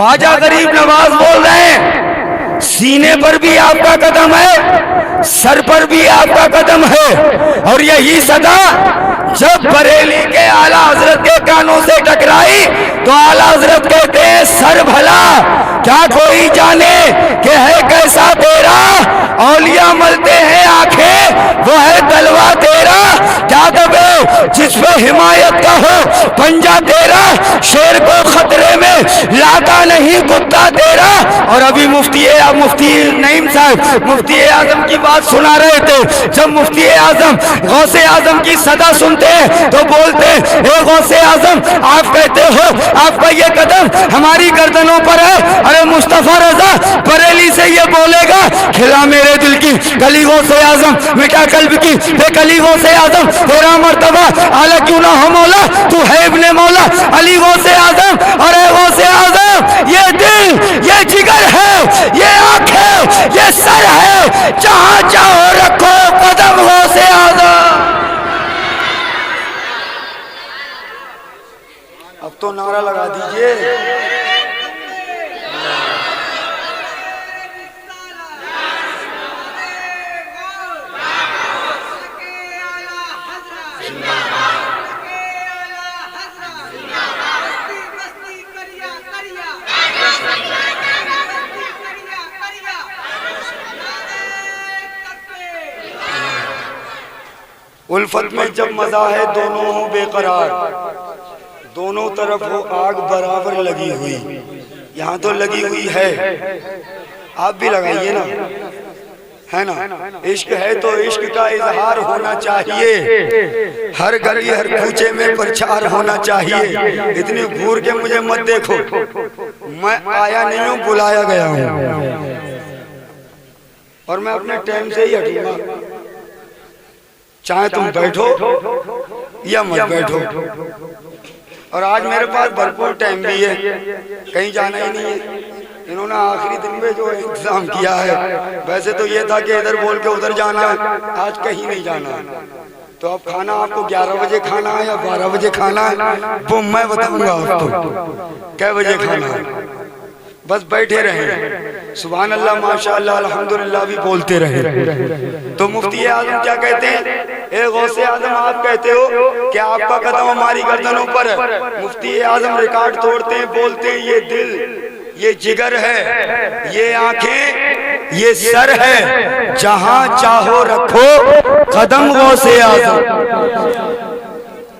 ख्वाजा गरीब नवाज बोल रहे हैं, सीने पर भी आपका कदम है, सर पर भी आपका कदम है। और यही सदा जब बरेली के आला हजरत के कानों से टकराई तो आला हजरत कहते हैं, सर भला क्या कोई जाने कि है कैसा तेरा, औलिया मलते हैं आंखें वो है तलवा तेरा, क्या दबे जिस पे हिमायत का हो पंजा तेरा, शेर को खतरे में लाता नहीं कुत्ता तेरा। और अभी मुफ्ती नईम साहब मुफ्ती आजम की बात सुना रहे थे। जब मुफ्ती आजम गौसे आजम की सदा सुनते हैं तो बोलते हैं, ए गौसे आजम आप कहते हो आपका ये कदम हमारी गर्दनों पर है, अरे मुस्तफा रजा बरेली से ये बोलेगा, खिला मेरे दिल की कली गौसे आजम, मिटा कल्ब की बेकली गौसे आजम, तेरा मर्तबा आला क्यों ना हो मौला, तू है इब्ने मौला अली गौसे आजम। अरे गौसे आजम ये दिल ये जिगर है, ये आंख है, ये सर है, जहां चाहो रखो कदम गौसे आजम। अब तो नारा लगा दीजिए। उल्फत में जब मजा है दोनों हो बेकरार, दोनों तरफ हो आग बराबर लगी हुई, यहाँ तो लगी हुई है, आप भी लगाइए ना, है ना। इश्क है तो इश्क का इजहार होना चाहिए, हर गली हर कूचे में प्रचार होना चाहिए। इतनी घूर के मुझे मत देखो, मैं आया नहीं हूँ, बुलाया गया हूँ और मैं अपने टाइम से ही हटूंगा, चाहे तुम बैठो या मत बैठो। और आज मेरे पास भरपूर टाइम भी है, कहीं जाना ही नहीं है। इन्होंने आखिरी दिन में जो इंतजाम किया है, वैसे तो ये था कि इधर बोल के उधर जाना है, आज कहीं नहीं जाना है। तो अब खाना आपको 11 बजे खाना है या 12 बजे खाना है वो मैं बताऊंगा आपको कै बजे खाना है। बस बैठे रहे, सुभान अल्लाह माशाअल्लाह अल्हम्दुलिल्लाह भी बोलते रहे। तो मुफ्ती आजम क्या कहते हैं, ए गौसे आजम आप कहते हो कि आपका कदम हमारी गर्दनों पर है। मुफ्ती आजम रिकॉर्ड तोड़ते हैं, बोलते हैं ये दिल ये जिगर है, ये आंखें ये सर है, जहां चाहो रखो कदम गौसे आजम,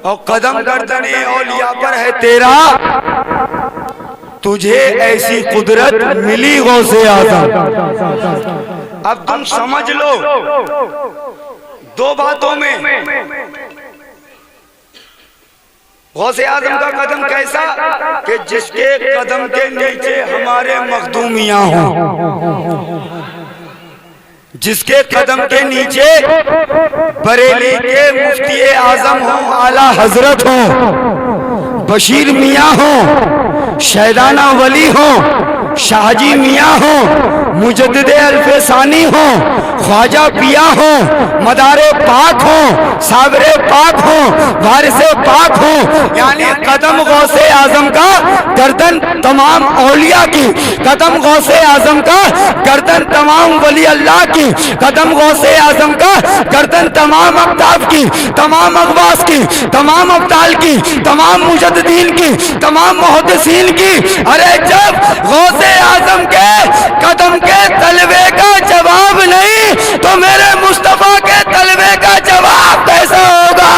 और कदम गर्दने औलिया पर है तेरा, तुझे ऐसी कुदरत मिली गौसे आजम। अब तुम समझ लो दो बातों में, गौसे आजम का कदम कैसा कि जिसके कदम के नीचे हमारे मखदूमियां हों, जिसके कदम के नीचे बरेली के मुफ्ती आजम हो, आला हजरत हो, बशीर मियाँ हो, शैदाना वली हो, शाहजी मियाँ हो, मुजद्दिदे अल्फेसानी हो, ख्वाजा पिया हो, मदारे पाक हो, साबरे पाक हो, वारिसे पाक हो, यानी कदम गौसे आजम का गर्दन तमाम औलिया की, कदम गौसे आजम का गर्दन तमाम वली अल्लाह की, कदम गौसे आजम का गर्दन तमाम अब्ताब की, तमाम अगवास की, तमाम अब्ताल की, तमाम मुजद्दिदीन की, तमाम मुहद्दिसीन की। अरे जब गौसे आजम के कदम के तलवे का जवाब नहीं तो मेरे मुस्तफा के तलवे का जवाब कैसा होगा।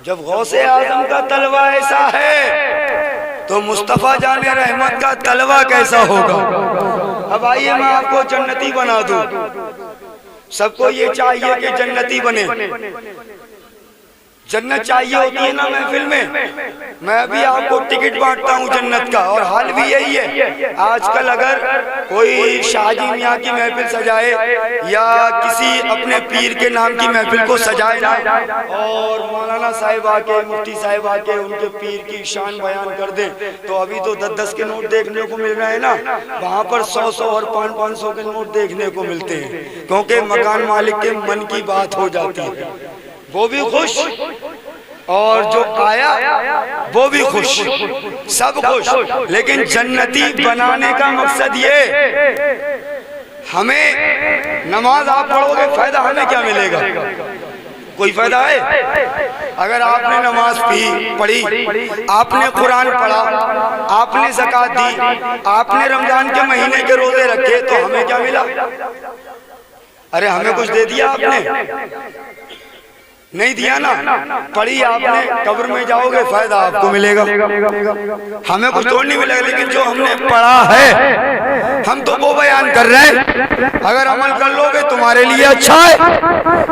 जब गौसे आजम का तलवा ऐसा है तो मुस्तफा जाने रहमत का तलवा कैसा होगा। अब आइए मैं आपको जन्नती बना दूं। सबको ये चाहिए कि जन्नती बने, जन्नत चाहिए होती है ना महफिल में। मैं भी आपको टिकट बांटता हूँ जन्नत का, और हाल भी यही है। आजकल अगर कोई शाहजी मियाँ की महफिल सजाए या किसी अपने पीर के नाम की महफिल को सजाए ना, और मौलाना साहिब आके मुफ्ती साहिब आके उनके पीर की शान बयान कर दें, तो अभी तो 10-10 के नोट देखने को मिल रहे हैं ना, वहाँ पर 100-100 और 500-500 के नोट देखने को मिलते हैं, क्योंकि मकान मालिक के मन की बात हो जाती है। वो भी खुश और जो आया वो भी खुश, सब खुश। लेकिन जन्नती बनाने का मकसद ये, हमें नमाज आप पढ़ोगे, फायदा हमें क्या मिलेगा? कोई फायदा है? अगर आपने नमाज पढ़ी, आपने कुरान पढ़ा, आपने ज़कात दी, आपने रमजान के महीने के रोजे रखे, तो हमें क्या मिला? अरे हमें कुछ दे दिया आपने? नहीं दिया ना। पढ़ी आपने, कब्र में जाओगे फायदा आपको मिलेगा, हमें कुछ तो नहीं मिलेगा। लेकिन जो हमने पढ़ा है हम तो वो बयान कर रहे हैं। अगर अमल कर लोगे तुम्हारे लिए अच्छा है,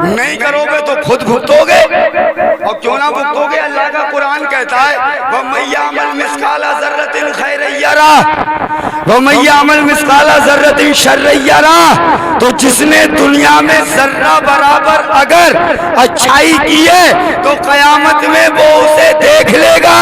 नहीं करोगे तो खुद भुगतोगे। और क्यों ना भुगतोगे? अल्लाह का कुरान कहता है वमय्यामल मिस्काला ज़र्रतिन खैरन यरा वमय्यामल मिस्काला ज़र्रतिन शर्रन यरा। तो जिसने दुनिया में जर्रा बराबर अगर अच्छाई की है तो कयामत में वो उसे देख लेगा,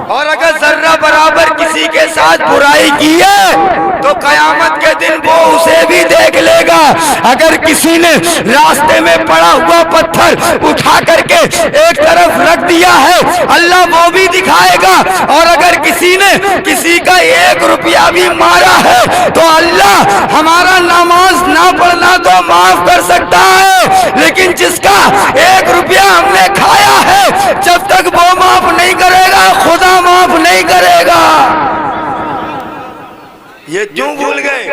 और अगर जर्रा बराबर किसी के साथ बुराई की है तो कयामत के दिन वो उसे भी देख लेगा। अगर किसी ने रास्ते में पड़ा हुआ पत्थर उठा करके एक तरफ रख दिया है, अल्लाह वो भी दिखाएगा। और अगर किसी ने किसी का 1 रुपया भी मारा है तो अल्लाह हमारा नमाज ना पढ़ना तो माफ कर सकता है, लेकिन जिसका 1 रुपया हमने खाया है, जब तक वो माफ नहीं करेगा खुदा माफ नहीं करेगा। ये क्यों भूल गए?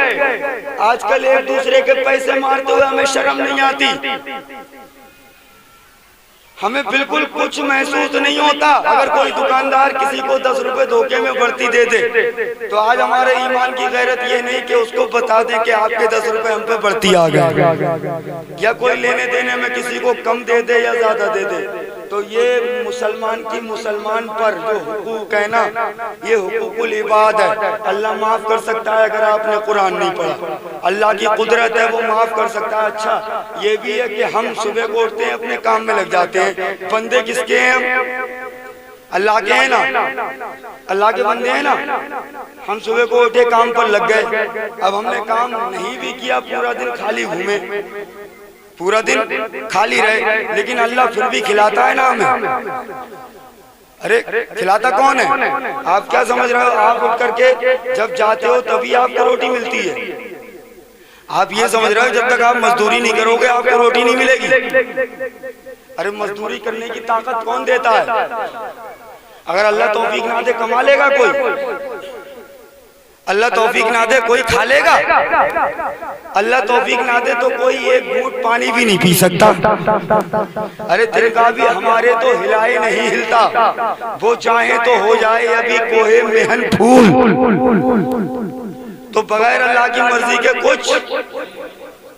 आजकल एक दूसरे के पैसे मारते हुए हमें शर्म नहीं आती, हमें बिल्कुल कुछ महसूस नहीं होता। अगर कोई दुकानदार किसी को 10 रुपए धोखे में बढ़ती दे दे, तो आज हमारे ईमान की गैरत ये नहीं कि उसको बता दें कि आपके 10 रुपए हम पे बढ़ती आ गई, या कोई लेने देने में किसी को कम दे दे या ज्यादा दे दे। तो ये मुसलमान की मुसलमान पर जो हुकूक है ना, ये हुकूकुल इबाद है। अल्लाह माफ कर सकता है अगर आपने कुरान नहीं पढ़ा, अल्लाह की कुदरत है, वो माफ कर सकता है। अच्छा ये भी है कि हम सुबह को उठते हैं, अपने काम में लग जाते हैं। बंदे किसके हैं? अल्लाह के हैं ना, अल्लाह के बंदे हैं ना। हम सुबह को उठे, काम पर लग गए, अब हमने काम नहीं भी किया, पूरा दिन खाली घूमे, पूरा दिन खाली रहे, लेकिन अल्लाह फिर भी खिलाता है ना हमें। अरे खिलाता कौन है? आप क्या समझ रहे हो? आप उठ करके जब जाते हो तभी आपको रोटी मिलती है। आप ये समझ रहे हो जब तक आप मजदूरी नहीं करोगे आपको रोटी नहीं मिलेगी। अरे मजदूरी करने की ताकत कौन देता है? अगर अल्लाह तौफीक ना दे कमा लेगा कोई? अल्लाह तौफीक ना दे कोई खा लेगा? अल्लाह तौफीक ना दे तो कोई एक घूंट पानी भी नहीं पी सकता। अरे तिरका भी हमारे तो हिलाए नहीं हिलता, वो चाहे तो हो जाए अभी कोहे मेहन फूल। तो बगैर अल्लाह की मर्जी के कुछ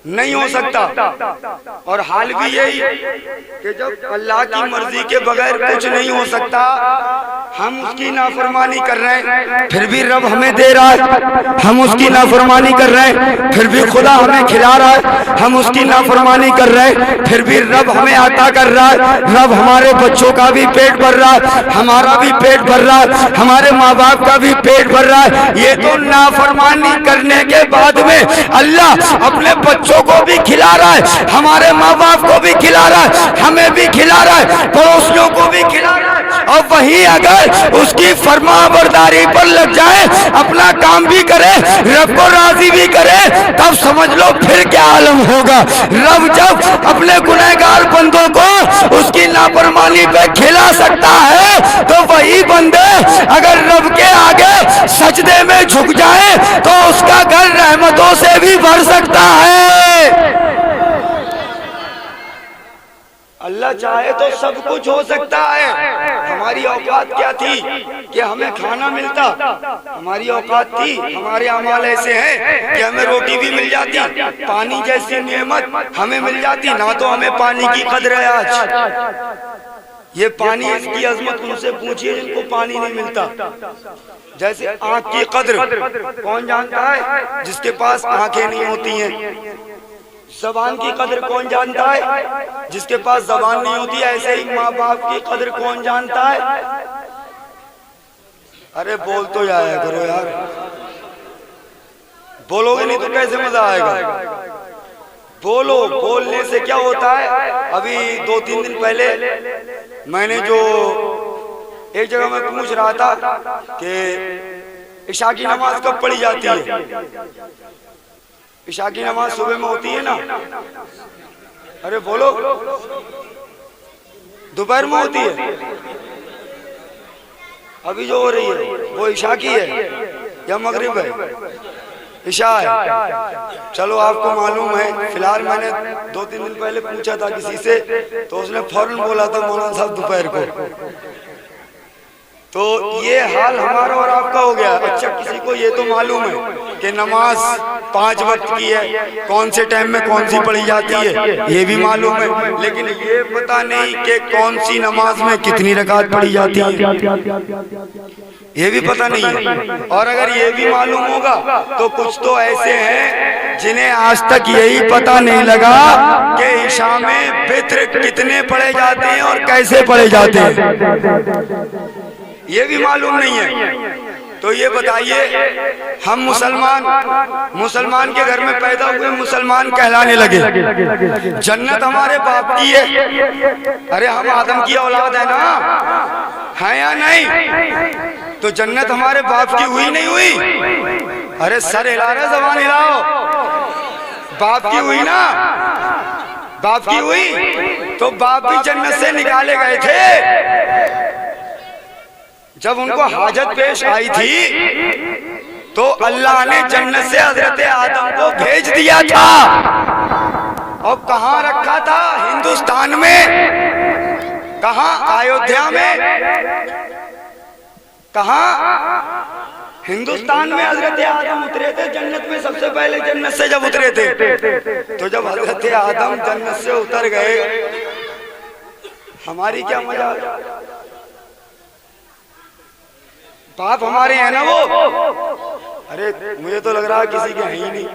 नहीं हो सकता। और हाल भी यही कि जब अल्लाह की मर्जी के बगैर कुछ नहीं हो सकता, हम उसकी नाफरमानी कर रहे हैं फिर भी रब हमें दे रहा है। हम उसकी नाफरमानी कर रहे हैं फिर भी खुदा हमें खिला रहा है। हम उसकी नाफरमानी कर रहे हैं फिर भी रब हमें अता कर रहा है। रब हमारे बच्चों का भी पेट भर रहा है, हमारा भी पेट भर रहा है, हमारे माँ बाप का भी पेट भर रहा है। ये तो नाफरमानी करने के बाद में अल्लाह अपने बच्चों को भी खिला रहा है, हमारे माँ बाप को भी खिला रहा है, हमें भी खिला रहा है, पड़ोसियों को भी खिला रहा है। और वही अगर उसकी फरमाबरदारी पर लग जाए, अपना काम भी करे, रब को राजी भी करे, तब समझ लो फिर क्या आलम होगा। रब जब अपने गुनहगार बंदों को उसकी नाफरमानी पे खिला सकता है, तो वही बंदे अगर रब के आगे सजदे में झुक जाए तो उसका घर रहमतों से भी भर सकता है। अल्लाह चाहे तो सब कुछ हो सकता है। हमारी औकात क्या थी कि हमें खाना मिलता? हमारी औकात थी, हमारे अमाल ऐसे हैं कि हमें रोटी भी मिल जाती, पानी जैसी नेमत हमें मिल जाती। ना तो हमें पानी की कदर है आज। ये पानी, इसकी अजमत उनसे पूछिए जिनको पानी नहीं मिलता। जैसे आँख की कदर कौन जानता है? जिसके पास आंखें नहीं होती हैं। ज़बान की कदर कौन जानता है? जिसके पास ज़बान नहीं होती। ऐसे ही माँ बाप की कदर कौन जानता है? अरे बोल तो जाया करो यार, बोलोगे नहीं तो कैसे मजा आएगा? बोलो, बोलने से क्या होता है। अभी 2-3 दिन पहले मैंने जो एक जगह में पूछ रहा था कि इशा की नमाज कब पढ़ी जाती है। इशा की नमाज सुबह में होती है ना, अरे बोलो, दोपहर में होती है। अभी जो हो रही है वो इशा की है या मगरिब है? इशा है। चलो आपको मालूम है। फिलहाल मैंने 2-3 दिन पहले पूछा था किसी से, तो उसने फौरन बोला था मौलाना साहब दोपहर को। तो ये हाल हमारा और आपका हो गया। अच्छा, किसी को ये तो मालूम है कि नमाज 5 वक्त की है, कौन से टाइम में कौन सी पढ़ी जाती है, ये भी मालूम है, लेकिन ये पता नहीं कि कौन सी नमाज में कितनी रकात पढ़ी जाती है, ये भी पता नहीं है। और अगर ये भी मालूम होगा तो कुछ तो ऐसे हैं जिन्हें आज तक यही पता नहीं लगा कि इशा में वित्र कितने पढ़े जाते हैं और कैसे पढ़े जाते हैं, ये भी मालूम नहीं है। तो ये बताइए, हम मुसलमान के घर में पैदा हुए, मुसलमान कहलाने लगे। जन्नत हमारे बाप की है। अरे हम आदम की औलाद है ना, है या नहीं? तो जन्नत हमारे बाप की हुई नहीं हुई? अरे सर हिला रहे, जबान हिलाओ। बाप की हुई ना, बाप की हुई। तो बाप भी जन्नत से निकाले गए थे। जब उनको हाजत पेश आई थी तो अल्लाह ने जन्नत से हजरत आदम को भेज दिया था। और कहाँ रखा था? हिंदुस्तान में। कहाँ? अयोध्या में। कहाँ? हिंदुस्तान में हजरत आदम उतरे थे जन्नत में। सबसे पहले जन्नत से जब उतरे थे, तो जब हजरत आदम जन्नत से उतर गए, हमारी क्या मजा। बाप हमारे हैं ना वो। अरे मुझे तो लग रहा है किसी के हैं ही नहीं,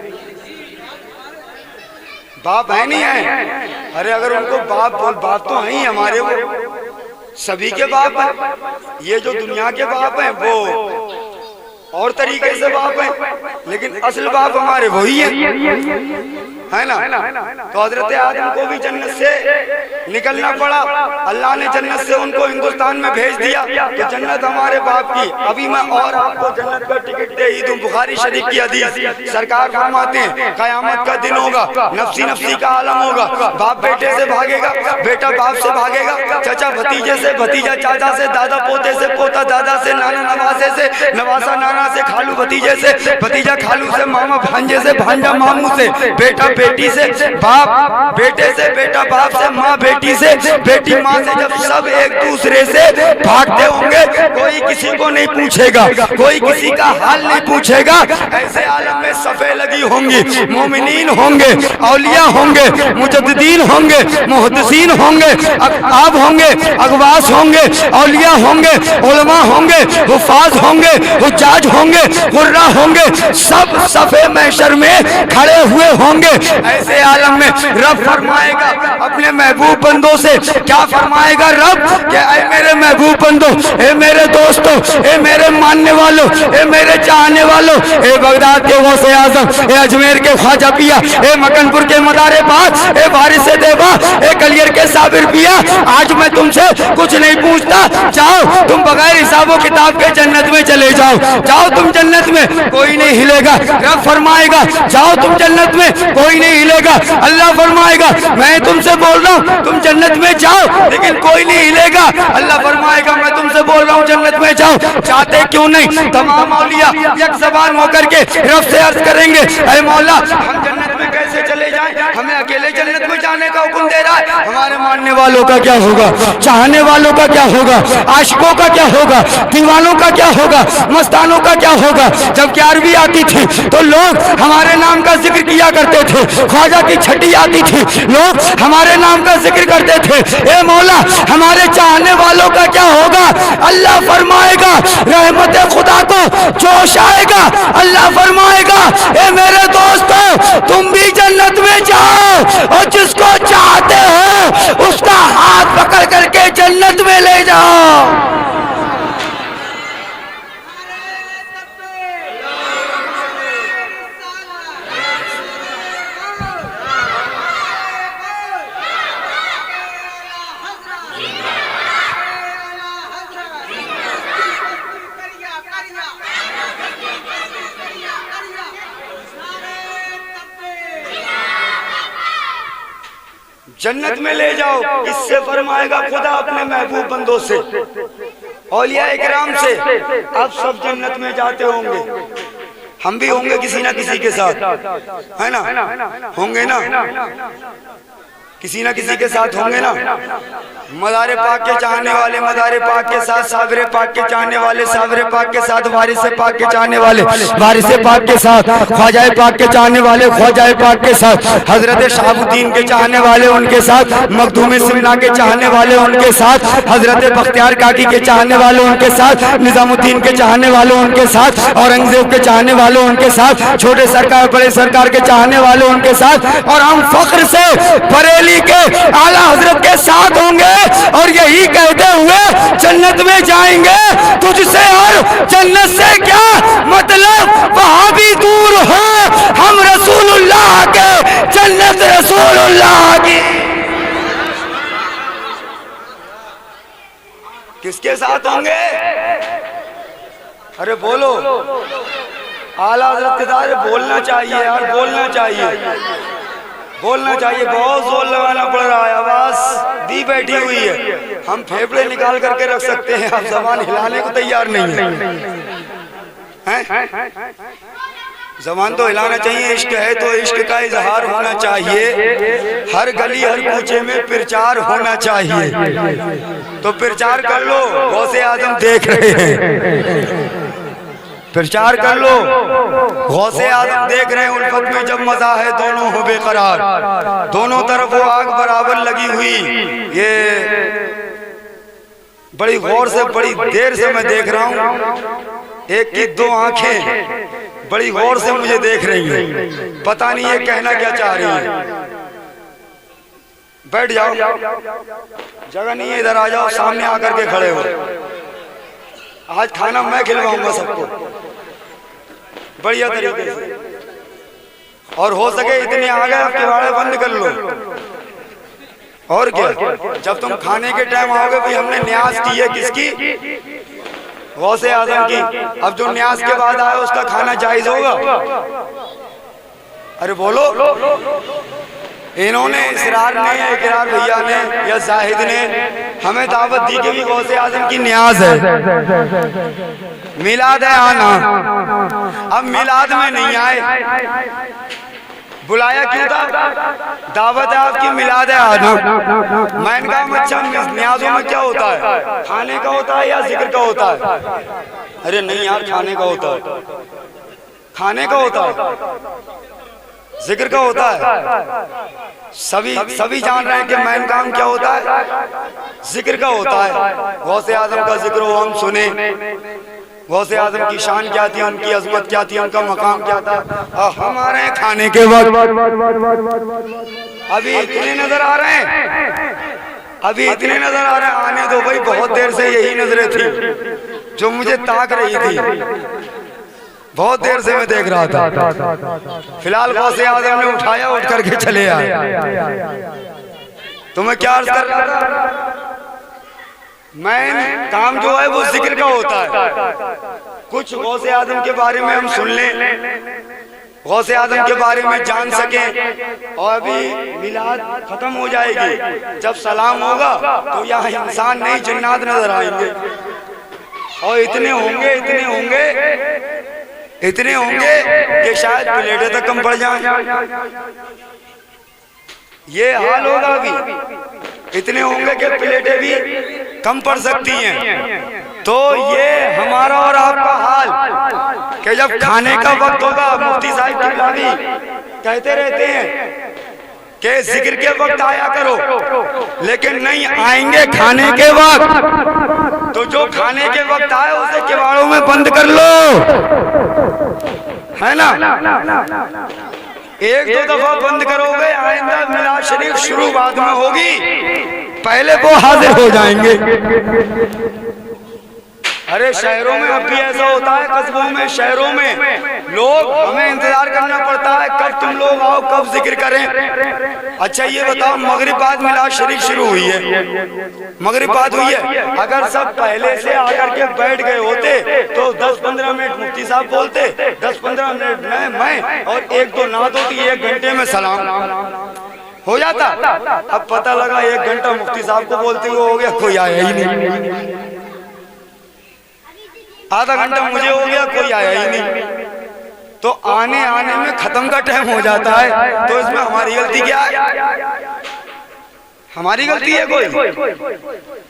बाप है नहीं है। अरे अगर उनको बाप तो हैं ही हमारे, वो सभी के बाप हैं। ये जो दुनिया के बाप हैं वो और तरीके से बाप हैं, लेकिन असल बाप हमारे वही है ना। तो हजरत आदम को भी जन्नत से निकलना पड़ा। अल्लाह ने जन्नत से उनको हिंदुस्तान में भेज दिया। तो जन्नत हमारे बाप की। अभी मैं और आपको जन्नत का टिकट दे ही दूं। बुखारी शरीफ की हदीस, सरकार फरमाते हैं कयामत का दिन होगा, नफ्सी नफ्सी का आलम होगा। बाप बेटे से भागेगा, बेटा बाप से भागेगा, चाचा भतीजे से, भतीजा चाचा से, दादा पोते से, पोता दादा से, नाना नवासे से, नवासा नाना से, खालू भतीजे से, भतीजा खालू से, मामा भांजे से, भांजा मामू से, बेटा बेटी से, बाप बेटे से, बेटा बाप से, माँ बेटी से, बेटी माँ से। जब सब एक दूसरे से भागते होंगे, कोई किसी को नहीं पूछेगा, कोई किसी का हाल नहीं पूछेगा। ऐसे आलम में सफे लगी होंगी, मोमिनीन होंगे, औलिया होंगे, मुजद्दिदीन होंगे, मुहद्दिसीन होंगे, अक़ाब होंगे, अगवास होंगे, औलिया होंगे, उलमा होंगे, हुफ़ाज़ होंगे, हुज्जाज होंगे, कुर्रा होंगे। सब सफे महशर में खड़े हुए होंगे। ऐसे आलम में रब फरमाएगा अपने महबूब बंदों से, क्या फरमाएगा रब? कि ऐ मेरे महबूब बंदो, ए मेरे दोस्तों, ए मेरे मानने वालों, ए मेरे चाहने वालों, ए बगदाद के गौसे आजम, ए अजमेर के ख्वाजा पिया, ए मकनपुर के मदारे पास, ए बारिश देवा, ए कलियर के साबिर पिया, आज मैं तुमसे कुछ नहीं पूछता। जाओ तुम बगैर हिसाबो किताब के जन्नत में चले जाओ। जाओ तुम जन्नत में, कोई नहीं हिलेगा। रब फरमाएगा जाओ तुम जन्नत में, कोई नहीं हिलेगा। अल्लाह फरमाएगा मैं तुमसे बोल रहा हूँ तुम जन्नत में जाओ, लेकिन कोई नहीं हिलेगा। अल्लाह फरमाएगा मैं तुमसे बोल रहा हूँ जन्नत में जाओ। चाहते क्यों नहीं? तमाम औलिया एक ज़बान होकर के रब से अर्ज करेंगे, ऐ मौला हम जन्नत में कैसे चले जाएं? हमें अकेले जन्नत में जाने का हुक्म दे रहा है। हमारे मानने वालों का क्या होगा? चाहने वालों का क्या होगा? आशिकों का क्या होगा? दीवानों का क्या होगा? मस्तानों का क्या होगा? जब 11वीं आती थी तो लोग हमारे नाम का जिक्र किया करते थे। ख्वाजा की छठी आती थी, लोग हमारे नाम का जिक्र करते थे। ए मौला हमारे चाहने वालों का क्या होगा? अल्लाह फरमाएगा रहमत खुदा को जोश आएगा। अल्लाह फरमाएगा ए मेरे दोस्तों तुम भी जन्नत में जाओ, और जिसको चाहते हो उसका हाथ पकड़ करके जन्नत में ले जाओ। जन्नत में ले जाओ। किससे फरमाएगा खुदा? अपने महबूब बंदों से, औलिया इकराम से। अब सब जन्नत में जाते होंगे, हम भी होंगे किसी ना किसी के साथ, है ना? होंगे ना, किसी ना किसी के साथ होंगे ना। मज़ारे पाक के चाहने वाले मज़ारे पाक के साथ, साबरे पाक के चाहने वाले साबरे पाक के साथ, वारिस पाक के चाहने वाले वारिस पाक के साथ, ख्वाजा पाक के चाहने वाले ख्वाजा पाक के साथ, हजरत शहाबुद्दीन के चाहने वाले उनके साथ, मखदूम सिमना के चाहने वाले उनके साथ, हजरत बख्तियार काकी के चाहने वाले उनके साथ, निजामुद्दीन के चाहने वाले उनके साथ, औरंगजेब के चाहने वाले उनके साथ, छोटे सरकार बड़े सरकार के चाहने वाले उनके साथ, और हम फख्र से बरेली के आला हजरत के साथ होंगे और यही कहते हुए जन्नत में जाएंगे। तुझसे और जन्नत से क्या मतलब, वहां भी दूर हो, हम रसूलुल्लाह के, जन्नत रसूलुल्लाह की। किसके साथ होंगे? अरे बोलो, आला हजरत के साथ बोलना चाहिए यार, बोलना चाहिए, बोलना चाहिए। बहुत जोर लगाना पड़ रहा है, आवाज दी बैठी हुई है। हम फेफड़े निकाल करके रख सकते हैं, आप जबान हिलाने को तैयार नहीं है। जबान तो हिलाना चाहिए, इश्क है तो इश्क का इजहार होना चाहिए। हर गली हर कूचे में प्रचार होना चाहिए, तो प्रचार कर लो। गौसे आजम देख रहे हैं, प्रचार कर लो। गौसे आजम देख रहे हैं, उल्फत में जब मजा है दोनों हो बेकरार, दोनों तरफ वो आग बराबर लगी हुई। ये बड़ी गौर से बड़ी देर से मैं देख रहा हूँ, एक की दो आंखें बड़ी गौर से मुझे देख रही हैं, पता नहीं ये कहना क्या चाह रही है। बैठ जाओ, जगह नहीं है, इधर आ जाओ, सामने आकर के खड़े हो। आज खाना मैं खिलवाऊंगा सबको बढ़िया तरीके से, और हो सके इतने आ गए किवाड़े बंद कर लो। और क्या, जब तुम खाने के टाइम आओगे भाई हमने न्याज की है किसकी? गौसे आजम की। अब जो न्याज के बाद आया उसका खाना जायज होगा? अरे बोलो, इन्होंने इसरार ने या इकरार भैया ने या जाहिद ने हमें दावत दी कि भी गौसे आजम की न्याज है, मिलाद है आना। अब मिलाद में नहीं आए, बुलाया क्यों था? दावत है आपकी, मिलाद है आना। मैंने कहा अच्छा न्याजों में क्या होता है, खाने का होता है या जिक्र का होता है? अरे नहीं यार, खाने का होता है, खाने का होता है, जिक्र का होता है। सभी जान रहे हैं कि मैन काम क्या होता है, जिक्र का होता है। गौसे आजम का जिक्र हो, हम सुने गौसे आजम की शान क्या थी, उनकी अजमत क्या थी, उनका मकाम क्या था। और हम आ रहे हैं खाने के वक्त, अभी इतने नजर आ रहे हैं, अभी इतने नजर आ रहे हैं। आने दो भाई, बहुत देर से यही नजरें थी जो मुझे ताक रही थी, बहुत देर से मैं देख रहा था। फिलहाल गौसे आजम ने उठाया, उठ करके चले आए। तो मैं क्या अर्ज कर रहा था, मैं काम जो है वो जिक्र का होता है। कुछ गौसे आजम के बारे में हम सुन लें, गौसे आजम के बारे में जान सकें। और अभी मिलाद खत्म हो जाएगी, जब सलाम होगा तो यहाँ इंसान नहीं जन्नात नजर आएंगे। और इतने होंगे, इतने होंगे, इतने होंगे कि शायद प्लेटें तक कम पड़ जाएं। ये हाल होगा अभी, इतने होंगे कि प्लेटें भी कम पड़ सकती हैं। तो ये हमारा और आपका हाल कि जब खाने का वक्त होगा, मुफ्ती साहब की भी कहते रहते हैं कि जिक्र के वक्त आया करो, लेकिन नहीं आएंगे खाने के वक्त। तो जो खाने के वक्त आए उसे किवाड़ों में बंद कर लो, है ना? एक दो दफा बंद करोगे, आइंदा मिलाद शरीफ शुरू बाद में होगी, पहले वो हाजिर हो जाएंगे। अरे शहरों में अब भी ऐसा होता है, कस्बों में, शहरों में लोग हमें इंतजार करना पड़ता है, कब तुम लोग आओ, कब जिक्र करें। अच्छा ये बताओ, मगरिब बाद मिलाद शरीफ शुरू हुई है, मगरिब बाद हुई है। अगर सब पहले से आकर के बैठ गए होते तो 10-15 मिनट मुफ्ती साहब बोलते, 10-15 मिनट मैं और एक दो नात होती, 1 घंटे में सलाम हो जाता। अब पता लगा 1 घंटा मुफ्ती साहब को बोलते हुए हो गया, कोई आया ही नहीं। आधा घंटा मुझे हो गया, कोई आया ही नहीं। तो आने आने में खत्म का टाइम हो जाता है। तो इसमें हमारी गलती क्या है? हमारी गलती है कोई?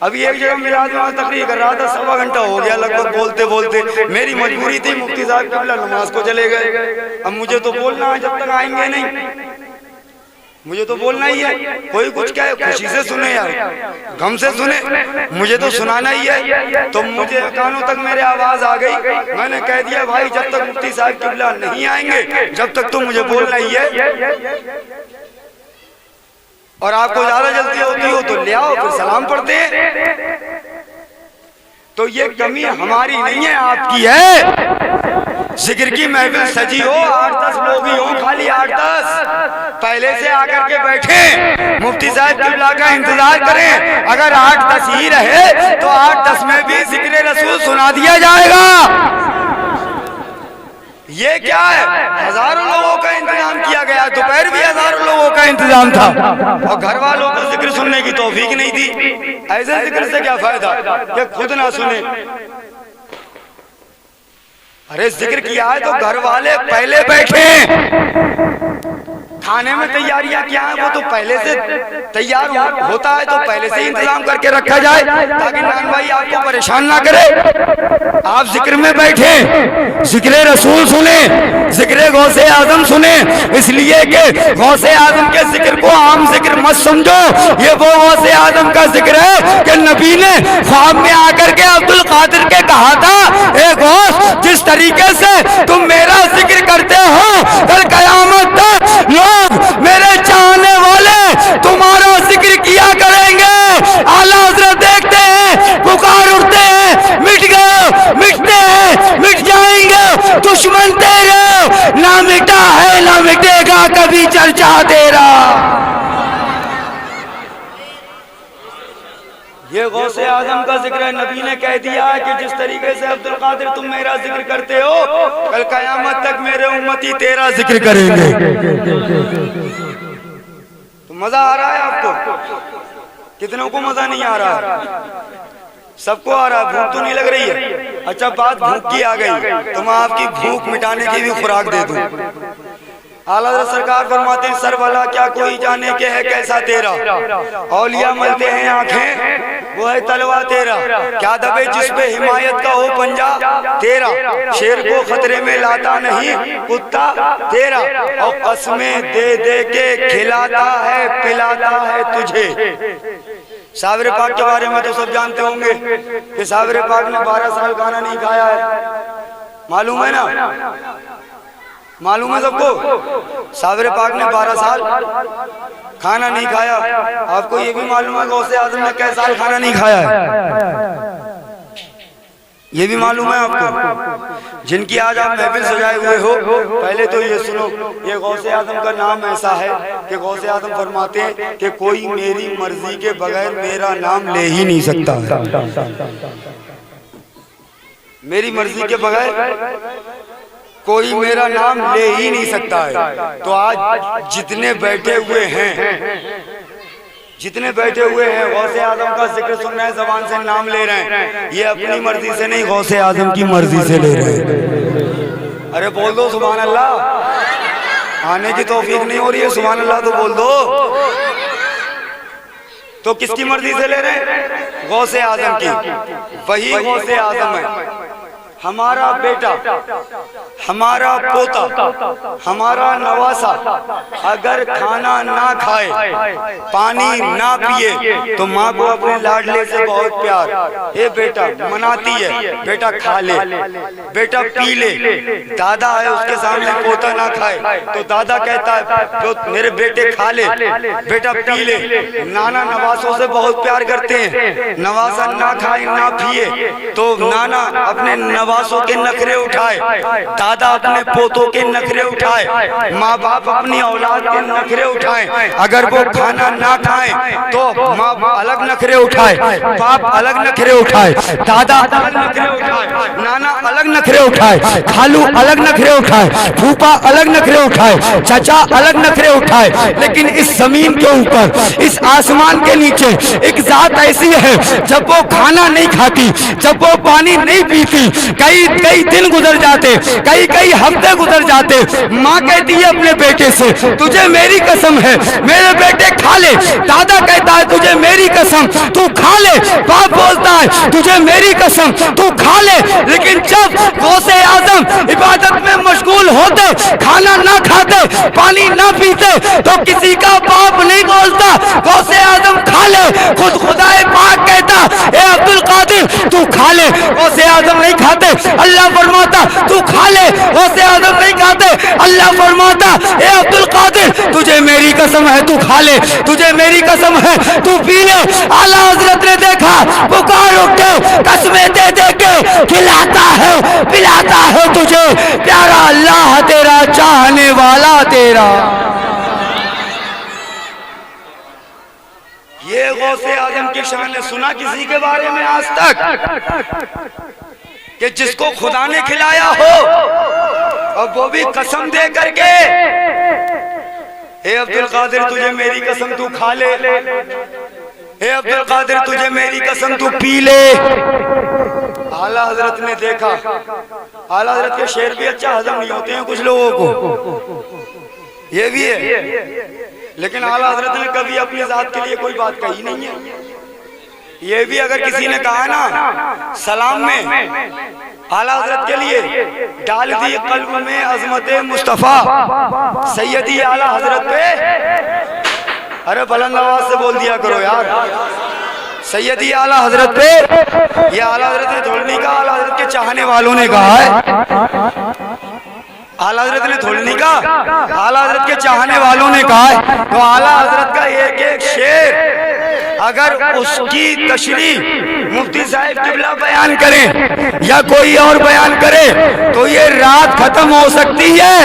अभी एक जगह मिलाद में तकरीर कर रहा था, 1.25 घंटा हो गया लगभग बोलते बोलते। मेरी मजबूरी थी, मुफ्ती साहब किबला नमाज को चले गए। अब मुझे तो बोलना है, जब तक आएंगे नहीं मुझे तो बोलना ही है। कोई कुछ कहे खुशी से सुने यार, गम से सुने, मुझे तो सुनाना ही है। तो मुझे कानों तक मेरे आवाज आ गई। मैंने कह दिया भाई जब तक मुफ्ती साहब किबला नहीं आएंगे जब तक तो मुझे बोलना ही है। और आपको ज्यादा जल्दी होती हो तो ले आओ, फिर सलाम पढ़ते हैं। तो ये कमी हमारी नहीं है, आपकी है। जिक्र की महफिल सजी हो, 8-10 लोग ही हो, खाली 8-10 पहले से आकर के बैठे, मुफ्ती साहब किबला का इंतजार करें। अगर 8-10 ही रहे तो 8-10 में भी जिक्र रसूल सुना दिया जाएगा। ये क्या है? हजारों लोगों का इंतजाम किया गया, दोपहर भी हजारों लोगों का इंतजाम था और घर वालों को जिक्र सुनने की तौफीक नहीं थी। ऐसे जिक्र से क्या फायदा कि खुद ना सुने। अरे जिक्र किया है तो घर वाले पहले बैठे, खाने में तैयारियां क्या है वो तो पहले से तैयार होता है, तो पहले से इंतजाम करके रखा जाए ताकि नान भाई आपको परेशान ना करे। आप जिक्र में बैठे, जिक्र रसूल सुने, जिक्र गौसे आजम सुने, इसलिए कि गौसे आजम के जिक्र को आम जिक्र मत समझो। ये वो गौसे आजम का जिक्र है कि नबी ने ख्वाब में आकर के अब्दुल कादिर के कहा था, ए गौस जिस तरीके से तुम मेरा जिक्र करते हो कल कयामत तक लोग मेरे चाहने वाले तुम्हारा जिक्र किया करेंगे। आला हज़रत देखते हैं, पुकार उठते हैं, मिट गए, मिटते हैं, मिट जाएंगे। दुश्मन तेरे ना मिटा है ना मिटेगा कभी चर्चा तेरा। ये गौसे आजम का जिक्र है। नबी ने कह दिया है कि जिस तरीके से अब्दुल कादिर तुम मेरा जिक्र करते हो कल कयामत तक मेरे उम्मती तेरा जिक्र करेंगे। तो मजा आ रहा है आपको? कितनों को मजा नहीं आ रहा? सबको आ रहा है। भूख तो नहीं लग रही है? अच्छा बात भूख की आ गई तो मैं आपकी भूख मिटाने की भी खुराक दे दूं। आला हज़रत सरकार फरमाते हैं, सर वाला क्या कोई जाने के है कैसा तेरा, औलिया मलते हैं आंखें वो है तलवा तेरा, क्या दबे जिस पे हिमायत का हो पंजा तेरा, शेर को खतरे में लाता नहीं कुत्ता तेरा, और कसमें दे दे के खिलाता है पिलाता है तुझे। साबिर पाक के बारे में तो सब जानते होंगे कि साबिर पाक ने 12 साल खाना नहीं खाया है, मालूम है ना? मालूम है सबको? साबिर पाक ने 12 साल खाना नहीं खाया। आपको ये भी मालूम है गौसे आजम ने कैसे साल खाना नहीं खाया है? ये भी मालूम है आपको? जिनकी आज आप महफिल सजाए हुए हो, पहले तो ये सुनो, ये गौसे आजम का नाम ऐसा है कि गौसे आजम फरमाते हैं कि कोई मेरी मर्जी के बगैर मेरा नाम ले ही नहीं सकता है। मेरी मर्जी के बगैर कोई मेरा नाम ले ही नहीं सकता है। तो आज जितने बैठे हुए हैं, जितने बैठे हुए हैं गौसे आजम का जिक्र सुन रहे हैं, ज़बान से नाम ले रहे हैं, ये अपनी मर्जी से नहीं गौसे आजम की मर्जी से ले रहे हैं। अरे बोल दो सुभान अल्लाह। आने की तौफीक नहीं हो रही है, सुभान अल्लाह तो बोल दो। तो किसकी मर्जी से ले रहे हैं? गौसे आजम की। वही गौसे आजम है। हमारा बेटा, हमारा पोता, हमारा नवासा अगर खाना ना खाए, पानी ना पिए तो माँ को अपने लाडले से बहुत प्यार, ए बेटा मनाती है, बेटा खा ले, बेटा पी ले। दादा है उसके सामने पोता ना खाए तो दादा कहता है तो मेरे बेटे खा ले, बेटा पी ले। नाना नवासों से बहुत प्यार करते हैं, नवासा ना खाए ना पिए तो नाना अपने नवासों के नखरे उठाए, दादा अपने पोतों के नखरे उठाए, माँ बाप अपनी औलाद के नखरे उठाए। अगर वो खाना ना खाए तो माँ अलग नखरे उठाए, बाप अलग नखरे उठाए, दादा अलग नखरे उठाए, नाना अलग नखरे नखरे उठाए, खालू अलग नखरे उठाए, फूफा अलग नखरे उठाए, चाचा अलग नखरे उठाए, लेकिन इस जमीन के ऊपर, इस आसमान के नीचे एक जात ऐसी है, जब वो खाना नहीं खाती, जब वो पानी नहीं पीती, कई कई दिन गुजर जाते, कई कई हफ्ते गुजर जाते, माँ कहती है अपने बेटे से, तुझे मेरी कसम है मेरे बेटे खा ले, दादा कहता है तुझे मेरी कसम तू खा ले, बाप बोलता है तुझे मेरी कसम तू खा ले, लेकिन जब गौसे आजम इबादत में मशगूल होते, खाना ना खाते, पानी ना पीते, तो किसी का बाप नहीं बोलता गौसे आजम खा ले, खुद खुदाए पाक कहता ए अब्दुल कादिर तू खा ले, गौसे आजम नहीं खाते, अल्लाह फरमाता तू खा ले, गौसे आजम नहीं खाते, अल्लाह फरमाता ए अब्दुल कादिर तुझे मेरी कसम है तू खा ले, तुझे मेरी कसम है तू पी ले। आला हजरत ने देखा, पुकार उठे, कसमें दे दे के खिलाता है पिलाता है तुझे, प्यारा अल्लाह तेरा, चाहने वाला तेरा। ये गौसे आजम की शान ने सुना किसी के बारे में आज तक कि जिसको खुदा ने खिलाया हो और वो भी कसम दे करके, हे अब्दुल कादिर तुझे मेरी कसम तू खा ले, हे अब्दुल कादिर तुझे मेरी कसम तू पी ले। आला हजरत ने देखा, आला हजरत के शेर भी अच्छा हजम नहीं होते हैं कुछ लोगों को, ये भी है, लेकिन आला हजरत ने कभी अपनी जात के लिए कोई बात कही नहीं है। ये भी अगर किसी ने कहा ना सलाम में आला हजरत के लिए, डाल दी कल्ब में अजमत मुस्तफा सैयदी आला हजरत पे, अरे बुलंद आवाज से बोल दिया करो यार, सैयदी आला हजरत पे। ये आला हजरत ने थोड़ी नहीं कहा, आला हजरत के चाहने वालों ने कहा है, आला हजरत ने थोड़ी नहीं कहा, आला हजरत के चाहने वालों ने कहा है। तो आला हजरत का एक एक शेर अगर उसकी तशरीह मुफ्ती साहिब किबला बयान करें या कोई और बयान करे तो ये रात खत्म हो सकती है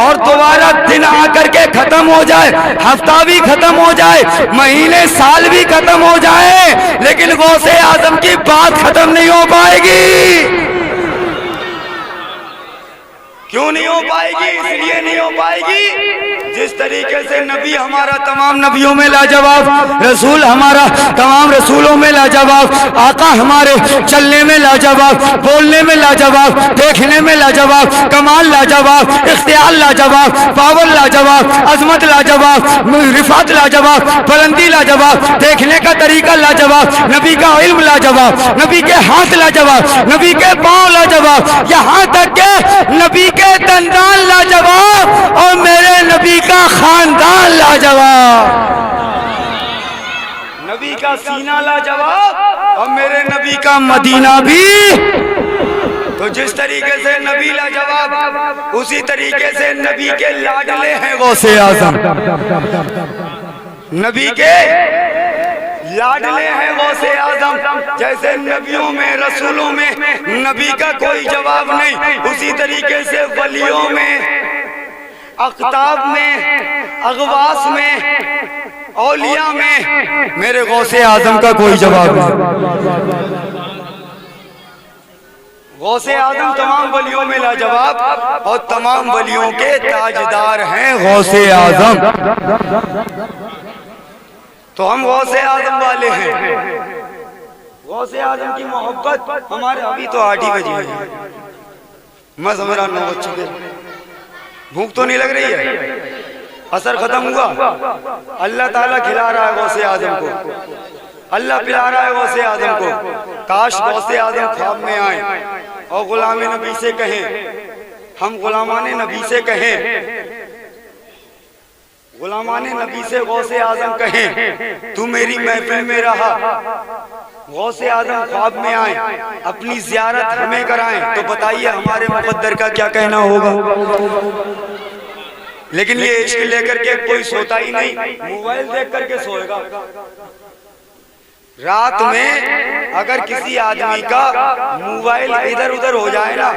और दोबारा दिन आकर के खत्म हो जाए, हफ्ता भी खत्म हो जाए, महीने साल भी खत्म हो जाए, लेकिन गौसे आजम की बात खत्म नहीं हो पाएगी। क्यों नहीं हो पाएगी? इसलिए नहीं हो पाएगी जिस तरीके से नबी हमारा तमाम नबियों में लाजवाब, रसूल हमारा तमाम रसूलों में लाजवाब, आका हमारे चलने में लाजवाब, बोलने में लाजवाब, देखने में लाजवाब, कमाल लाजवाब, इख्तियार लाजवाब, पावर लाजवाब, अजमत लाजवाब, रिफात लाजवाब, बुलंदी लाजवाब, देखने का तरीका लाजवाब, नबी का इल्म लाजवाब, नबी के हाथ लाजवाब, नबी के पाँव लाजवाब, यहाँ तक के नबी के दंदान लाजवाब और मेरे नबी का खानदान लाजवाब, नबी का सीना लाजवाब और मेरे नबी का मदीना भी। तो जिस तरीके से नबी लाजवाब, उसी तरीके से नबी के लाडले हैं गौसे आजम, नबी के लाडले हैं गौसे आजम। जैसे नबियों में रसूलों में नबी का कोई जवाब नहीं, उसी तरीके से वलियों में, अख्ताब में, अगवास में, औलिया में मेरे गौसे आजम का कोई जवाब नहीं। गौसे आजम तमाम वलियों में लाजवाब और तमाम वलियों के ताजदार हैं गौसे आजम। तो हम गौसे आजम वाले हैं, गौसे आजम की मोहब्बत हमारे अभी तो 8 ही बजी है, मैं समझ रहा 9 बज चुके, भूख तो नहीं लग रही है, असर खत्म हुआ, अल्लाह ताला खिला रहा है गौसे आजम को, अल्लाह पिला रहा है गौसे आजम को। काश गौसे आजम ख्वाब में आए और गुलाम नबी से कहें, हम गुलामान नबी से कहें, गुलामान नबी से गौसे आजम कहें तू मेरी महफिल में रहा, गौसे आजम ख्वाब में आए, अपनी ज़ियारत हमें कराएं, तो बताइए हमारे मुक़द्दर का क्या कहना होगा। लेकिन ये इश्क लेकर के कोई सोता ही नहीं, मोबाइल देख करके सोएगा। रात में अगर किसी आदमी का मोबाइल इधर उधर हो जाए ना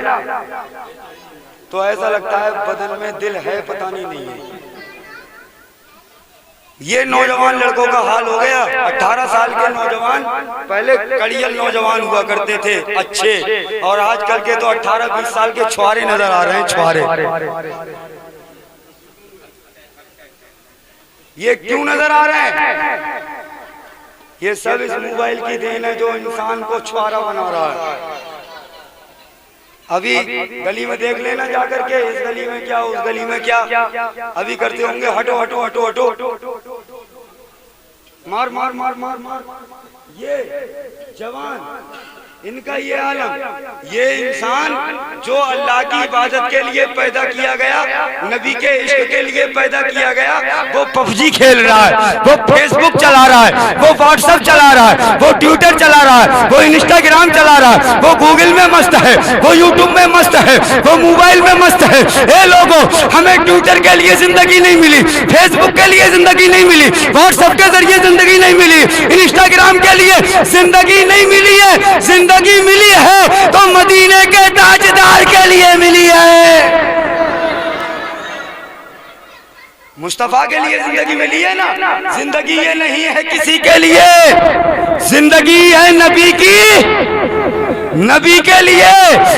तो ऐसा लगता है बदन में दिल है पता नहीं है। ये नौजवान लड़कों का हाल हो गया। 18 साल के नौजवान पहले कड़ियल नौजवान हुआ करते थे अच्छे, और आजकल के तो 18-20 साल के छुआरे नजर आ रहे हैं। छुआरे ये क्यों नजर आ रहे हैं? ये सब इस मोबाइल की देन है जो इंसान को छुआरा बना रहा है। अभी गली में देख लेना जाकर के, इस गली में क्या, उस गली में क्या, अभी करते होंगे हटो हटो हटो हटो, मार मार मार मार मार। ये जवान, इनका ये आलम, ये इंसान जो अल्लाह की इबादत के लिए पैदा किया गया, नबी के इश्क के लिए पैदा किया गया, वो पबजी खेल रहा है, वो फेसबुक चला रहा है, वो व्हाट्सएप चला रहा है, वो ट्विटर चला रहा है, वो इंस्टाग्राम चला रहा है, वो गूगल में मस्त है, वो यूट्यूब में मस्त है, वो मोबाइल में मस्त है। ए लोगों, हमें ट्विटर के लिए जिंदगी नहीं मिली, फेसबुक के लिए जिंदगी नहीं मिली, व्हाट्सएप के जरिए जिंदगी नहीं मिली, इंस्टाग्राम के लिए जिंदगी नहीं मिली है। जिंदगी मिली है तो मदीने के ताजदार के लिए मिली है, मुस्तफा के लिए जिंदगी मिली है ना। जिंदगी ये नहीं है किसी के लिए, जिंदगी है नबी की, नबी के लिए।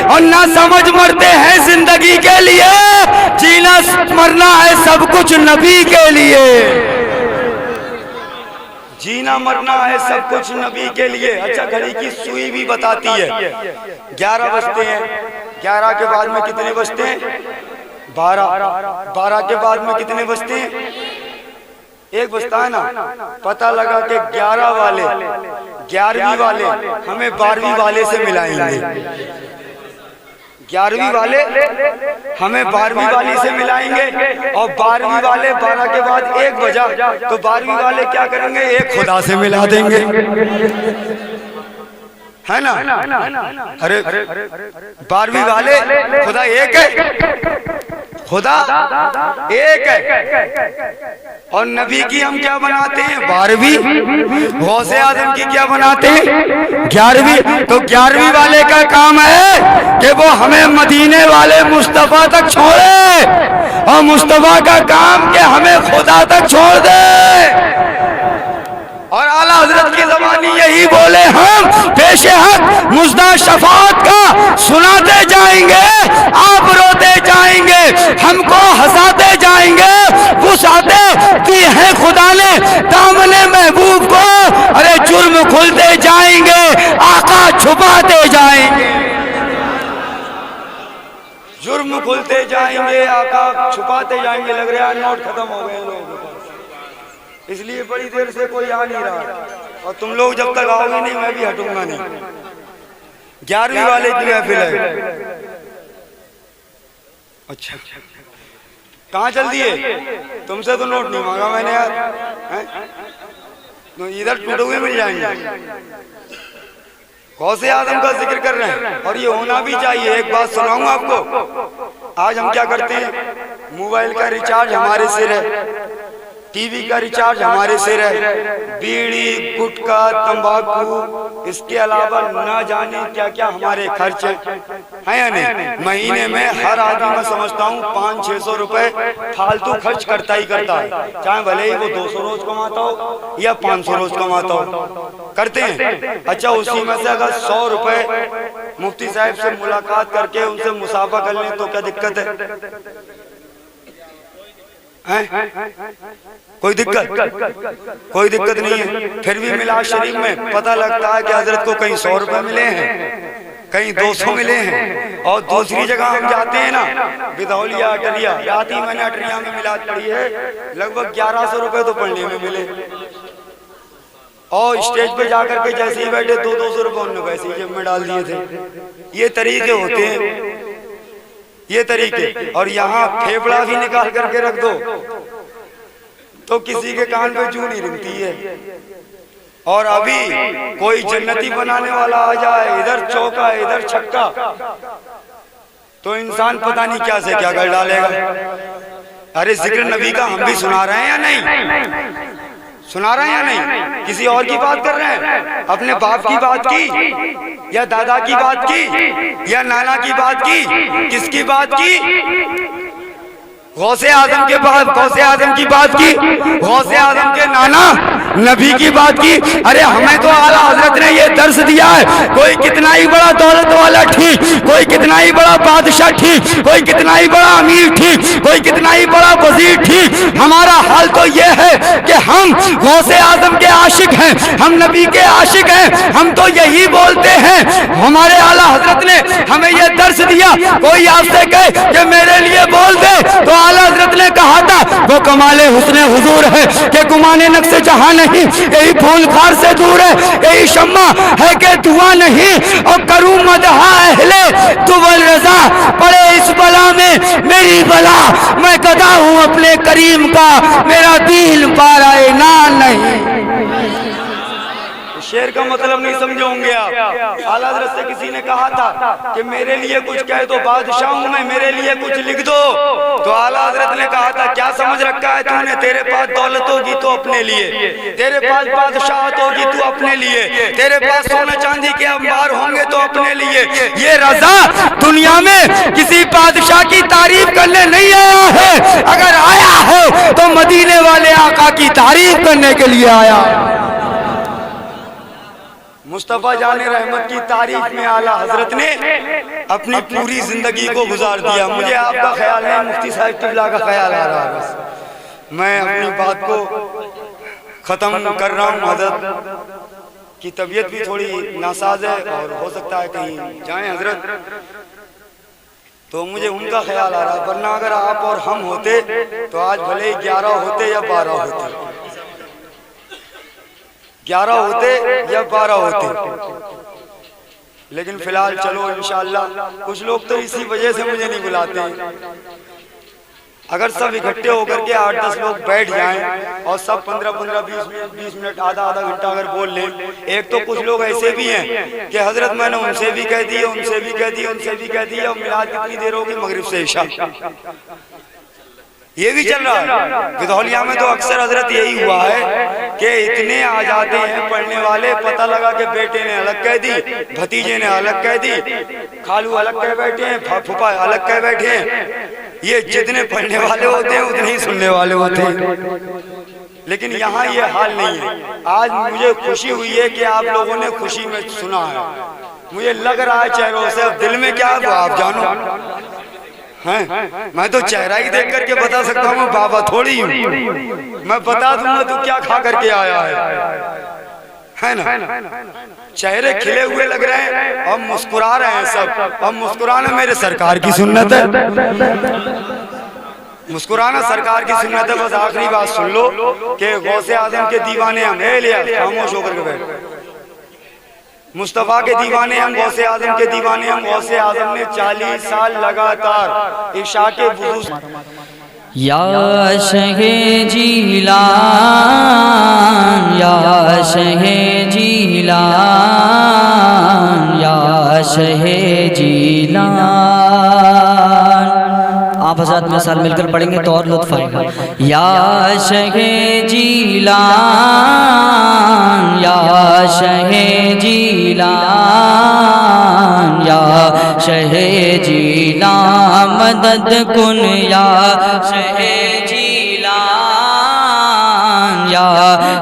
और ना समझ मरते हैं जिंदगी के लिए, जीना मरना है सब कुछ नबी के लिए। जीना मरना है सब कुछ नबी के लिए। अच्छा, घड़ी की सुई भी बताती है 11 बजते हैं, 11 के बाद में कितने बजते हैं? 12, 12 के बाद में कितने बजते हैं? 1 बजता है ना। पता लगा कि 11 वाले 11वीं वाले हमें 12वीं वाले से मिलाएंगे, 11वीं वाले हमें 12वीं वाली से मिलाएंगे, और 12वीं वाले 12 के बाद 1 बजा तो 12वीं वाले क्या करेंगे? एक खुदा से मिला देंगे, है ना। अरे 12वीं वाले खुदा एक है, खुदा एक है। और नबी की हम क्या बनाते हैं? 12वीं। गौसे आजम की क्या बनाते हैं? 11वीं। तो 11वीं वाले का काम है कि वो हमें मदीने वाले मुस्तफा तक छोड़े, और मुस्तफा का काम कि हमें खुदा तक छोड़ दे। और आला हजरत की ज़बानी यही बोले, हम पेशे हक मुजदा शफाअत का सुनाते जाएंगे, आप रोते जाएंगे, हमको हंसाते जाएंगे। वुसाते दी है खुदा ने दामने महबूब को, अरे जुर्म खुलते जाएंगे, आका छुपाते जाएंगे, जुर्म खुलते जाएंगे, आका छुपाते जाएंगे। लग रहा है नोट खत्म हो गए लोगों के पास, इसलिए बड़ी देर से कोई आ नहीं रहा, और तुम लोग जब तक आओगे नहीं मैं भी हटूंगा नहीं। 11वीं वाले की महफिल है। अच्छा, कहाँ चल दिए? तुमसे तो नोट नहीं मांगा मैंने यार, तो इधर टूटे हुए मिल जाएंगे। गौसे आजम का जिक्र कर रहे हैं, और ये होना भी चाहिए। एक बात सुनाऊंगा आपको। आज हम क्या करते हैं? मोबाइल का रिचार्ज हमारे सिर है, टीवी का रिचार्ज हमारे सिर है, बीड़ी, गुटखा, तंबाकू, इसके अलावा ना जाने क्या क्या हमारे खर्च हैं या नहीं। महीने में हर आदमी मैं समझता हूँ 500-600 रुपए फालतू खर्च करता ही करता है, चाहे भले ही वो 200 रोज कमाता हो या 500 रोज कमाता हो, करते हैं। अच्छा, उसी में से अगर 100 रुपए मुफ्ती साहब से मुलाकात करके उनसे मुसाफा कर लें तो क्या दिक्कत है? कोई दिक्कत नहीं है। फिर भी मिलाद शरीफ में पता लगता है कि हजरत को कहीं 100 रुपए मिले हैं, कहीं 200 मिले हैं, और दूसरी जगह हम जाते हैं ना, बिदौलिया, अटरिया, रात ही मैंने अटरिया में मिलाद पढ़ी है, लगभग 1100 रुपए तो पढ़ने में मिले, और स्टेज पे जाकर के जैसे ही बैठे 200-200 रुपए उन्होंने वैसे ही जेब में डाल दिए थे। ये तरीके होते हैं, ये तरीके। और यहाँ फेफड़ा भी निकाल करके रख दो तो किसी के कान पे जू नहीं रिंगती है। और अभी कोई जन्नती बनाने वाला आ जाए, इधर चौका इधर छक्का, तो इंसान पता नहीं क्या से क्या कर डालेगा। अरे जिक्र नबी का हम भी सुना रहे हैं या नहीं? सुना रहे हैं या नहीं? किसी और की बात कर रहे हैं? अपने बाप की बात की या दादा की बात की या नाना की बात की? किसकी बात की? गौसे आजम के बाद गौसे आजम की बात की, गौसे आजम के नाना नबी की बात की। अरे हमें तो आला हजरत ने ये दर्श दिया है, कोई कितना ही बड़ा दौलत वाला ठीक, कोई कितना ही बड़ा बादशाह ठीक, कोई कितना ही बड़ा अमीर ठीक, कोई कितना ही बड़ा वजीर ठीक, हमारा हाल तो ये है कि हम गौसे आजम के आशिक हैं, हम नबी के आशिक हैं। हम तो यही बोलते हैं, हमारे आला हजरत ने हमें ये दर्श दिया। कोई आपसे कहे कि मेरे लिए बोल दे, तो आला हजरत ने कहा था वो कमाले हुस्ने हुजूर है कि गुमाने नक्शे जहां नहीं, यही फूल खार से दूर है, यही शम्मा है कि धुआं नहीं। और करूं मदहा अहले तुवल रजा, पड़े इस बला में मेरी बला, मैं गदा हूं अपने करीम का, मेरा दिल पाराए ना नहीं। शेर का मतलब नहीं समझे होंगे आप। आला हज़रत से किसी ने कहा था कि मेरे लिए कुछ कहे तो बादशाह हूं मैं, मेरे लिए कुछ लिख दो। तो आला हज़रत ने कहा था क्या समझ रखा है तूने, तेरे पास दौलत होगी तो अपने लिए, तेरे पास बादशाहत होगी तो अपने लिए, तेरे पास सोना चांदी के अंबार होंगे तो अपने लिए। ये रजा दुनिया में किसी बादशाह की तारीफ करने नहीं आया है, अगर आया है तो मदीने वाले आका की तारीफ करने के लिए आया। मुस्तफा जाने रहमत की तारीफ में आला हजरत ने अपनी पूरी जिंदगी को गुजार दिया। मुझे आपका ख्याल नहीं, मुफ्ती साहब किबला का ख्याल आ रहा है। मैं अपनी बात को खत्म कर रहा हूँ। हजरत की तबीयत भी थोड़ी नासाज है और हो सकता है कहीं जाएं हजरत, तो मुझे उनका ख्याल आ रहा है। वरना अगर आप और हम होते तो आज भले ही 11 होते या 12 होते, 11 होते या 12 होते, लेकिन फिलहाल चलो इंशाअल्लाह। कुछ लोग तो इसी वजह से मुझे नहीं बुलाते हैं। अगर सब इकट्ठे होकर के 8-10 लोग बैठ जाएं और सब 15-15, 20 मिनट, आधा घंटा अगर बोल लें। एक तो कुछ लोग ऐसे भी हैं कि हजरत मैंने उनसे भी कह दी, उनसे भी कह दी, उनसे भी कह दी, और मिलाद कितनी देर होगी, मगरिब से इशा, ये भी चल रहा है। गिदौलिया में तो अक्सर हजरत यही हुआ है कि इतने आ जाते हैं पढ़ने वाले, पता लगा कि बेटे ने अलग कह दी, भतीजे ने अलग कह दी, खालू अलग कह बैठे हैं, फूफा अलग कह बैठे हैं। ये जितने पढ़ने वाले होते हैं उतने ही सुनने वाले होते हैं। लेकिन यहाँ ये हाल नहीं है। आज मुझे खुशी हुई है कि आप लोगों ने खुशी में सुना है। मुझे लग रहा है चेहरों से, अब दिल में क्या है वो आप जानो हैं। मैं तो चेहरा ही देख करके बता सकता हूँ, बाबा थोड़ी हूँ। मैं बता दूंगा तू क्या खा करके आया है ना। चेहरे खिले हुए लग रहे हैं और मुस्कुरा रहे हैं सब। अब मुस्कुराना मेरे सरकार की सुन्नत है, मुस्कुराना सरकार की सुन्नत है। बस आखिरी बात सुन लो कि गौसे आजम के दीवाने हम, खामोश होकर के बैठ, मुस्तफा के दीवाने हम, गौसे आजम के दीवाने हम। गौसे आजम ने 40 साल लगातार इशा के वुज़ू, या शहे जीलान, या शहे जीलान, या शहे जीलान। आप हज़रात मेरे साथ मिलकर पढ़ेंगे तो और लुत्फ़ आएगा। या शहे जीलान, या शहे जीलान, या शहे जीलान, मदद कुन या शहे जीलान, या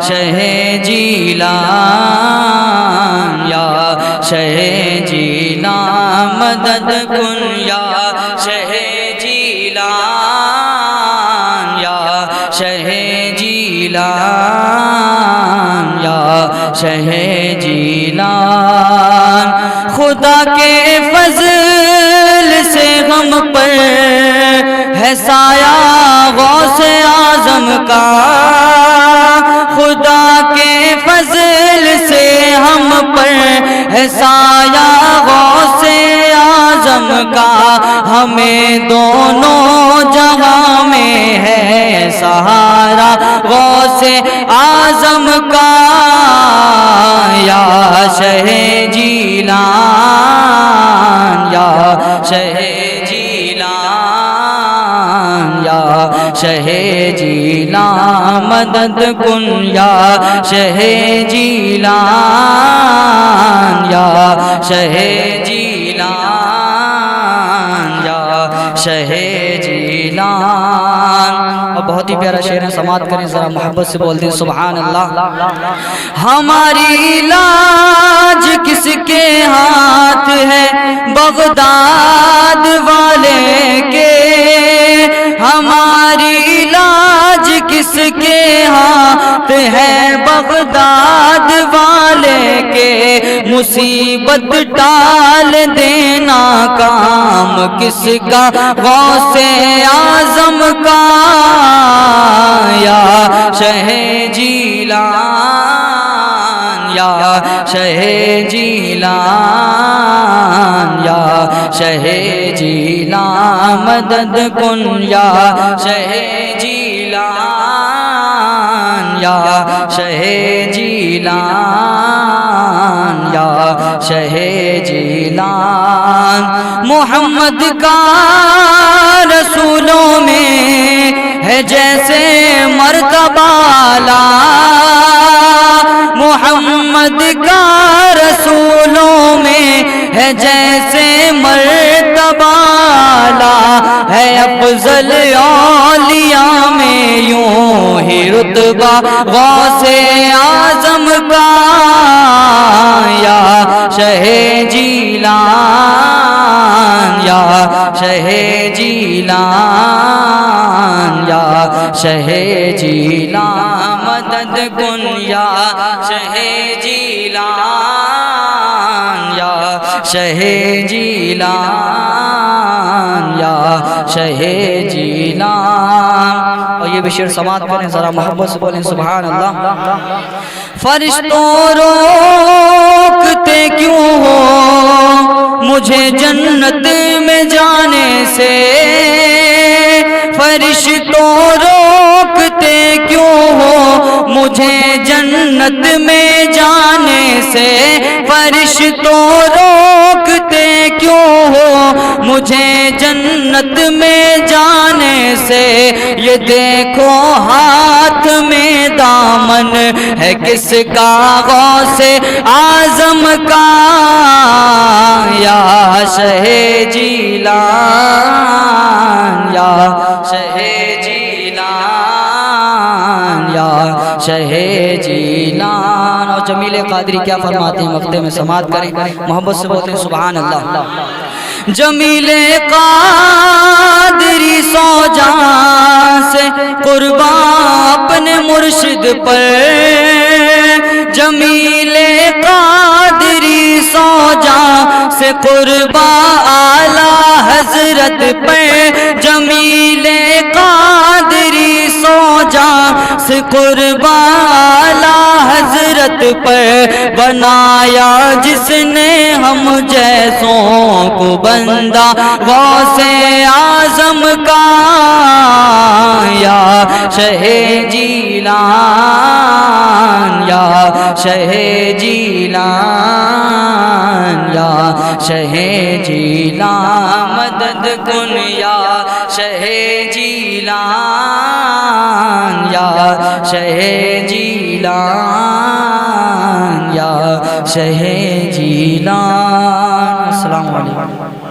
शहे जीलान, या शहे जीलान, मदद कुन या शहे जीलान, या शहे जीलान, या शहे जीलान। खुदा के फजल से हम पर है साया गौसे आजम का, खुदा के फजल से हम पर है साया गौसे आजम का। हमें दोनों जहां में है सहारा गौसे आजम का। या शहे जीलान, या शहे जीलान, या शहे जीलान, मदद कुन या शहे जीलान, या शहे जीलान, या शहे जीलान। बहुत ही प्यारा शेर है, समात करें जरा मोहब्बत से बोल दें सुभान अल्लाह। हमारी लाज किसके हाथ है बगदाद वाले के, हमारी लाज किसके हाथ है बगदाद वाले के, मुसीबत टाल देना काम किसका गौसे आजम का, या शहे जीलान या शहे जीलान या शहे जीलान मदद कुन या शहे जीलान या शहे जीलान या शहे जीलान। मोहम्मद का रसूलों में है जैसे मर्तबा आला, मोहम्मद का रसूलों में है जैसे मर्तबा आला, है अफजल औलिया में यूं ही रुतबा गौसे आजम का, या शहे जीलान या शहे जीलान या शहे जीलान मदद कुन या शहे जीलान या शहे जीलान या शहे जीलान। और ये भी शेर समात करें जरा मोहब्बत से बोलें सुभान अल्लाह। फरिश्तों रोकते क्यों हो मुझे जन्नत में जाने से, फरिश्तों रोकते क्यों हो मुझे जन्नत में जाने से, फरिश्तों रोकते क्यों हो मुझे जन्नत में जाने से, ये देखो हाथ में दामन है किसका गौसे आजम का, या शहे जीलान या शहे जीलान या शहे जीलान। और जमील कादरी क्या फरमाते हैं मक्ते में समात करें मोहब्बत से बोलते हैं सुभान अल्लाह। जमील कादरी सौ जान से कुर्बान अपने मुर्शिद पर, जमील कादरी सौ जान से कुर्बान आला हजरत पर, जमील कादरी सौ जान से कुर्बान आला हजरत पर, बनाया जिसने हम जैसों को बंदा गौसे आजम का, या शहे जीलान या शहे जीलान या शहे जीलान मदद कुन या शहे जीलान या शहे जीलान या शहे जीलान। अस्सलामु अलैकुम।